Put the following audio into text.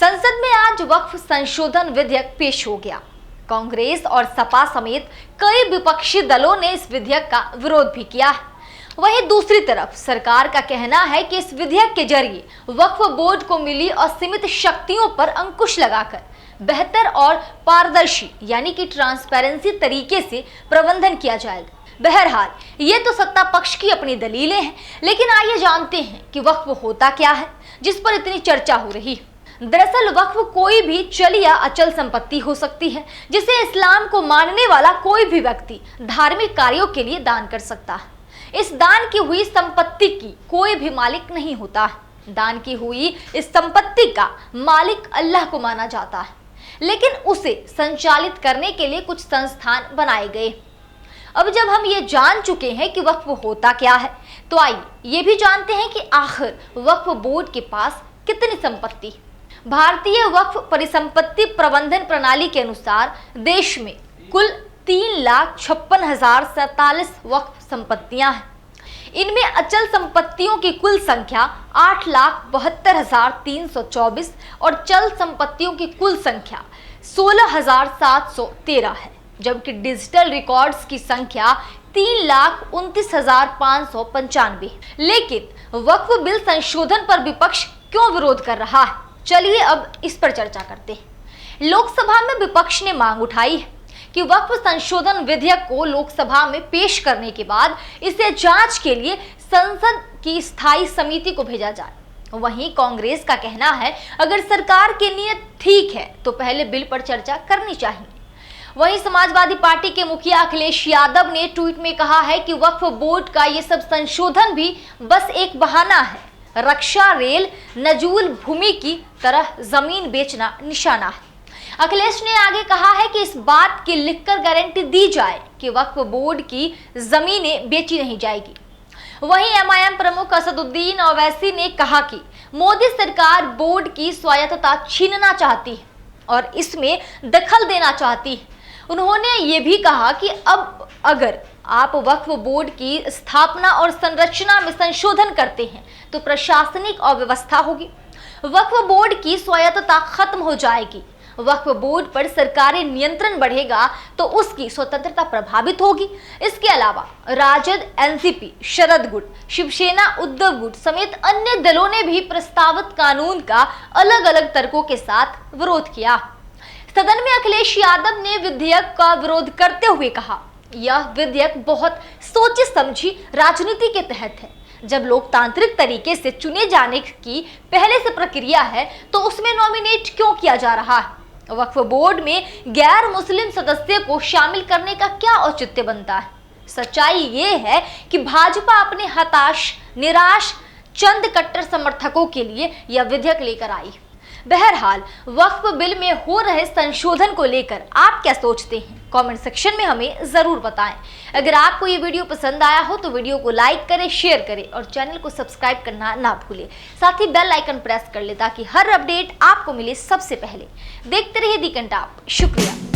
संसद में आज वक्फ संशोधन विधेयक पेश हो गया। कांग्रेस और सपा समेत कई विपक्षी दलों ने इस विधेयक का विरोध भी किया है। वहीं दूसरी तरफ सरकार का कहना है कि इस विधेयक के जरिए वक्फ बोर्ड को मिली असीमित शक्तियों पर अंकुश लगाकर बेहतर और पारदर्शी यानी कि ट्रांसपेरेंसी तरीके से प्रबंधन किया जाएगा। बहरहाल ये तो सत्ता पक्ष की अपनी दलीलें हैं, लेकिन आइए जानते हैं कि वक्फ होता क्या है जिस पर इतनी चर्चा हो रही है। दरअसल वक्फ कोई भी चल या अचल संपत्ति हो सकती है जिसे इस्लाम को मानने वाला कोई भी व्यक्ति धार्मिक कार्यों के लिए दान कर सकता है। इस दान की हुई संपत्ति की कोई भी मालिक नहीं होता। दान की हुई इस संपत्ति का मालिक अल्लाह को माना जाता है, लेकिन उसे संचालित करने के लिए कुछ संस्थान बनाए गए। अब जब हम ये जान चुके हैं कि वक्फ होता क्या है, तो आइए ये भी जानते हैं कि आखिर वक्फ बोर्ड के पास कितनी संपत्ति। भारतीय वक्फ परिसंपत्ति प्रबंधन प्रणाली के अनुसार देश में कुल 3,56,047 वक्फ संपत्तियां हैं। इनमें अचल संपत्तियों की कुल संख्या 8,72,324 और चल संपत्तियों की कुल संख्या 16,713 है, जबकि डिजिटल रिकॉर्ड्स की संख्या 3,29,595। लेकिन वक्फ बिल संशोधन पर विपक्ष क्यों विरोध कर रहा है, चलिए अब इस पर चर्चा करते हैं। लोकसभा में विपक्ष ने मांग उठाई है कि वक्फ संशोधन विधेयक को लोकसभा में पेश करने के बाद इसे जांच के लिए संसद की स्थायी समिति को भेजा जाए। वहीं कांग्रेस का कहना है अगर सरकार की नीयत ठीक है तो पहले बिल पर चर्चा करनी चाहिए। वहीं समाजवादी पार्टी के मुखिया अखिलेश यादव ने ट्वीट में कहा है कि वक्फ बोर्ड का ये सब संशोधन भी बस एक बहाना है। रक्षा, रेल, नजूल भूमि की तरह जमीन बेचना निशाना है। अखिलेश ने आगे कहा है कि इस बात की लिखकर गारंटी दी जाए कि वक्फ बोर्ड की जमीनें बेची नहीं जाएगी। वहीं एमआईएम प्रमुख असदुद्दीन ओवैसी ने कहा कि मोदी सरकार बोर्ड की स्वायत्तता छीनना चाहती है और इसमें दखल देना चाहती है। उन्होंने ये भी कहा कि अब अगर आप वक्फ बोर्ड की स्थापना और संरचना में संशोधन करते हैं तो प्रशासनिक अव्यवस्था होगी, वक्फ बोर्ड की स्वायत्तता खत्म हो जाएगी, वक्फ बोर्ड पर सरकारी नियंत्रण बढ़ेगा तो उसकी स्वतंत्रता प्रभावित होगी। इसके अलावा राजद, एनसीपी, शरद गुट, शिवसेना, उद्धव गुट समेत अन्य दलों ने भी प्रस्तावित कानून का अलग अलग तर्कों के साथ विरोध किया। सदन में अखिलेश यादव ने विधेयक का विरोध करते हुए कहा, यह विधेयक बहुत सोची समझी राजनीति के तहत है। जब लोकतांत्रिक तरीके से चुने जाने की पहले से प्रक्रिया है तो उसमें नॉमिनेट क्यों किया जा रहा है? वक्फ बोर्ड में गैर मुस्लिम सदस्य को शामिल करने का क्या औचित्य बनता है? सच्चाई ये है कि भाजपा अपने हताश, निराश चंद कट्टर समर्थकों के लिए यह विधेयक लेकर आई। बहरहाल वक्फ बिल में हो रहे संशोधन को लेकर आप क्या सोचते हैं? कमेंट सेक्शन में हमें जरूर बताएं। अगर आपको ये वीडियो पसंद आया हो तो वीडियो को लाइक करें, शेयर करें और चैनल को सब्सक्राइब करना ना भूलें। साथ ही बेल आइकन प्रेस कर लें ताकि हर अपडेट आपको मिले सबसे पहले। देखते रहिए दी कंटाप। शुक्रिया।